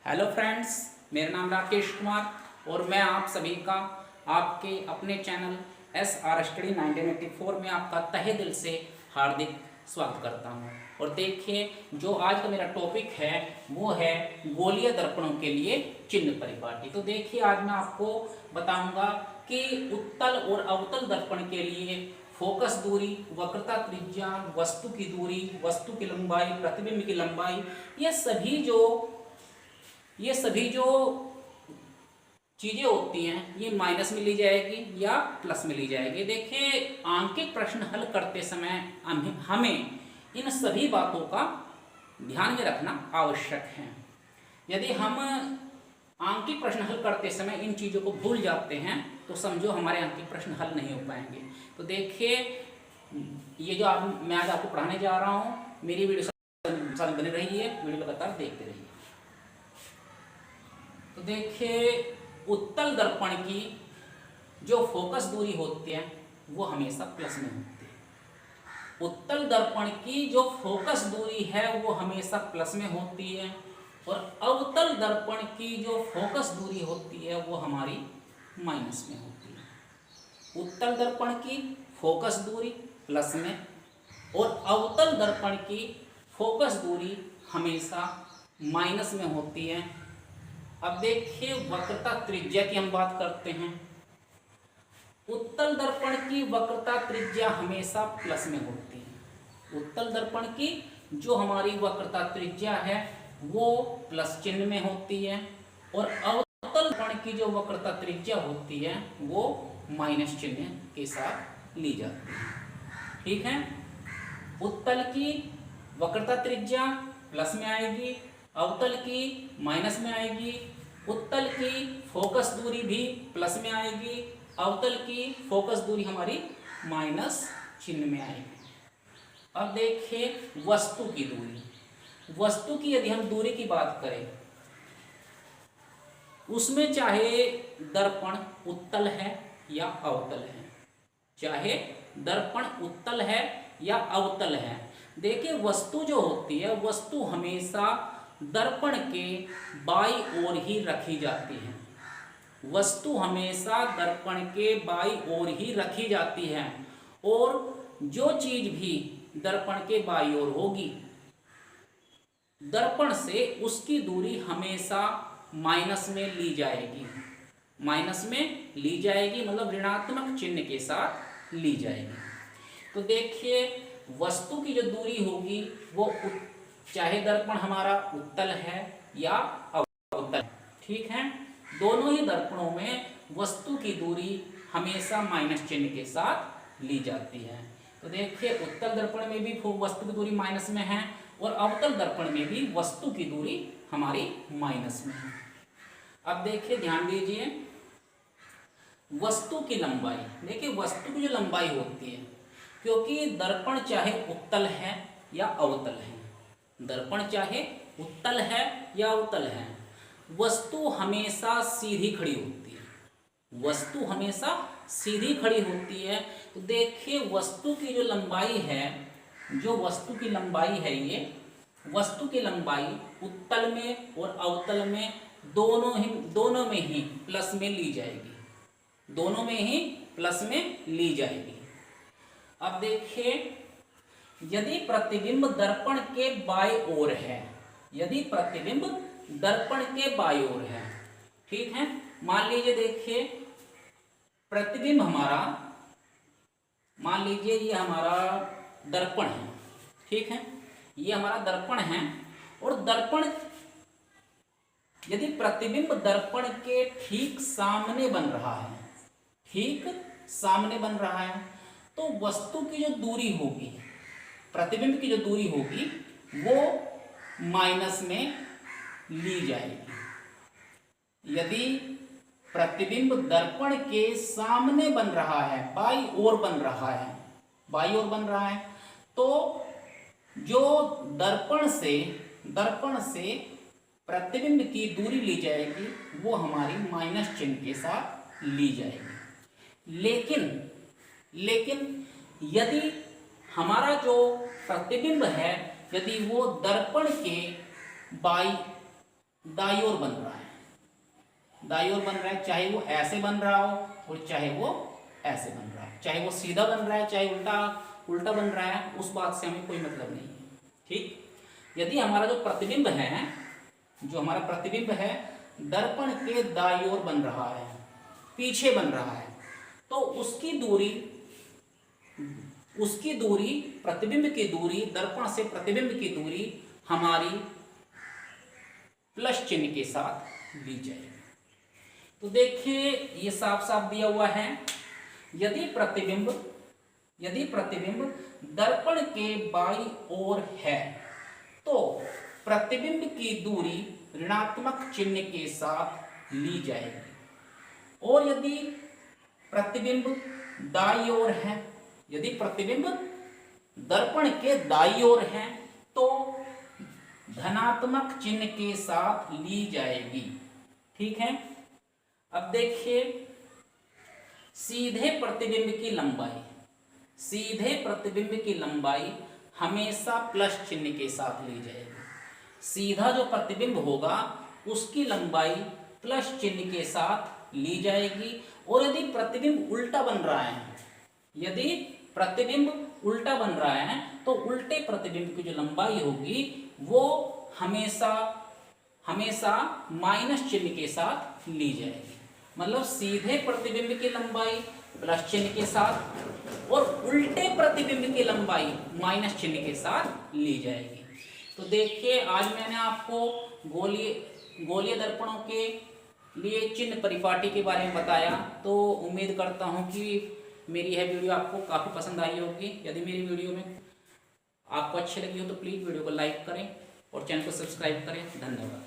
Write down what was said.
Hello friends, मेरा नाम राकेश कुमार और मैं आप सभी का आपके अपने चैनल SR स्टडी 1984 में आपका तहे दिल से हार्दिक स्वागत करता हूं। और देखिए, जो आज का मेरा टॉपिक है वो है गोलीय दर्पणों के लिए चिन्ह परिपाटी। तो देखिए, आज मैं आपको बताऊंगा कि उत्तल और अवतल दर्पण के लिए फोकस दूरी, वक्रता त्रिज्या, वस्तु की दूरी, वस्तु की लंबाई, प्रतिबिंब की लंबाई, ये सभी जो चीजें होती हैं ये माइनस में ली जाएगी या प्लस में ली जाएगी। देखिए, आंकिक प्रश्न हल करते समय हमें इन सभी बातों का ध्यान में रखना आवश्यक है। यदि हम आंकिक प्रश्न हल करते समय इन चीज़ों को भूल जाते हैं तो समझो हमारे आंकिक प्रश्न हल नहीं हो पाएंगे। तो देखिए, ये जो मैं आज आपको पढ़ाने जा रहा हूँ, मेरी वीडियो साथ बनी रही है, वीडियो लगातार देखते रहिए। तो देखिए, उत्तल दर्पण की जो फोकस दूरी होती है वो हमेशा प्लस में होती है। उत्तल दर्पण की जो फोकस दूरी है वो हमेशा प्लस में होती है और अवतल दर्पण की जो फोकस दूरी होती है वो हमारी माइनस में होती है। उत्तल दर्पण की फोकस दूरी प्लस में और अवतल दर्पण की फोकस दूरी हमेशा माइनस में होती है। अब देखिए, वक्रता त्रिज्या की हम बात करते हैं। उत्तल दर्पण की वक्रता त्रिज्या हमेशा प्लस में होती है। उत्तल दर्पण की जो हमारी वक्रता त्रिज्या है वो प्लस चिन्ह में होती है और अवतल दर्पण की जो वक्रता त्रिज्या होती है वो माइनस चिन्ह के साथ ली जाती है। ठीक है, उत्तल की वक्रता त्रिज्या प्लस में आएगी, अवतल की माइनस में आएगी। उत्तल की फोकस दूरी भी प्लस में आएगी, अवतल की फोकस दूरी हमारी माइनस चिन्ह में आएगी। अब देखिए, वस्तु की दूरी। वस्तु की यदि हम दूरी की बात करें, उसमें चाहे दर्पण उत्तल है या अवतल है, चाहे दर्पण उत्तल है या अवतल है। देखिए, वस्तु जो होती है, वस्तु हमेशा दर्पण के बाईं ओर ही रखी जाती है। वस्तु हमेशा दर्पण के बाईं ओर ही रखी जाती है और जो चीज भी दर्पण के बाईं ओर होगी, दर्पण से उसकी दूरी हमेशा माइनस में ली जाएगी। माइनस में ली जाएगी मतलब ऋणात्मक चिन्ह के साथ ली जाएगी। तो देखिए, वस्तु की जो दूरी होगी वो चाहे दर्पण हमारा उत्तल है या अवतल, ठीक है, दोनों ही दर्पणों में वस्तु की दूरी हमेशा माइनस चिन्ह के साथ ली जाती है। तो देखिए, उत्तल दर्पण में भी वस्तु की दूरी माइनस में है और अवतल दर्पण में भी वस्तु की दूरी हमारी माइनस में है। अब देखिए, ध्यान दीजिए, वस्तु की लंबाई। देखिए, वस्तु की जो लंबाई होती है, क्योंकि दर्पण चाहे उत्तल है या अवतल है, दर्पण चाहे उत्तल है या अवतल है, वस्तु हमेशा सीधी खड़ी होती है। वस्तु हमेशा सीधी खड़ी होती है। तो देखिए, वस्तु की जो लंबाई है, जो वस्तु की लंबाई है, ये वस्तु की लंबाई उत्तल में और अवतल में दोनों में ही प्लस में ली जाएगी। दोनों में ही प्लस में ली जाएगी। अब देखिए, यदि प्रतिबिंब दर्पण के बाईं ओर है, यदि प्रतिबिंब दर्पण के बाईं ओर है, ठीक है, मान लीजिए, देखिए, प्रतिबिंब हमारा, मान लीजिए ये हमारा दर्पण है, ठीक है, ये हमारा दर्पण है और दर्पण, यदि प्रतिबिंब दर्पण के ठीक सामने बन रहा है, ठीक सामने बन रहा है, तो वस्तु की जो दूरी होगी, प्रतिबिंब की जो दूरी होगी वो माइनस में ली जाएगी। यदि प्रतिबिंब दर्पण के सामने बन रहा है, बाईं ओर बन रहा है, बाईं ओर बन रहा है, तो जो दर्पण से प्रतिबिंब की दूरी ली जाएगी वो हमारी माइनस चिन्ह के साथ ली जाएगी। लेकिन यदि हमारा जो प्रतिबिंब है, यदि वो दर्पण के बाईं दाईं ओर बन रहा है, दाईं ओर बन रहा है, चाहे वो ऐसे बन रहा हो और चाहे वो ऐसे बन रहा है, चाहे वो सीधा बन रहा है चाहे उल्टा उल्टा बन रहा है, उस बात से हमें कोई मतलब नहीं है। ठीक, यदि हमारा जो प्रतिबिंब है, जो हमारा प्रतिबिंब है दर्पण के दाईं ओर बन रहा है, पीछे बन रहा है, तो उसकी दूरी प्रतिबिंब की दूरी, दर्पण से प्रतिबिंब की दूरी हमारी प्लस चिन्ह के साथ ली जाएगी। तो देखिए ये साफ साफ दिया हुआ है, यदि प्रतिबिंब दर्पण के बाईं ओर है तो प्रतिबिंब की दूरी ऋणात्मक चिन्ह के साथ ली जाएगी, और यदि प्रतिबिंब दाईं ओर है, यदि प्रतिबिंब दर्पण के दाईं ओर है तो धनात्मक चिन्ह के साथ ली जाएगी। ठीक है, अब देखिए सीधे प्रतिबिंब की लंबाई हमेशा प्लस चिन्ह के साथ ली जाएगी। सीधा जो प्रतिबिंब होगा उसकी लंबाई प्लस चिन्ह के साथ ली जाएगी, और यदि प्रतिबिंब उल्टा बन रहा है, यदि प्रतिबिंब उल्टा बन रहा है तो उल्टे प्रतिबिंब की जो लंबाई होगी वो हमेशा माइनस चिन्ह के साथ ली जाएगी। मतलब सीधे प्रतिबिंब की लंबाई प्लस चिन्ह के साथ और उल्टे प्रतिबिंब की लंबाई माइनस चिन्ह के साथ ली जाएगी। तो देखिए आज मैंने आपको गोलीय दर्पणों के लिए चिन्ह परिपाटी के बारे में बताया। तो उम्मीद करता हूँ कि मेरी यह वीडियो आपको काफ़ी पसंद आई होगी। यदि मेरी वीडियो में आपको अच्छी लगी हो तो प्लीज़ वीडियो को लाइक करें और चैनल को सब्सक्राइब करें। धन्यवाद।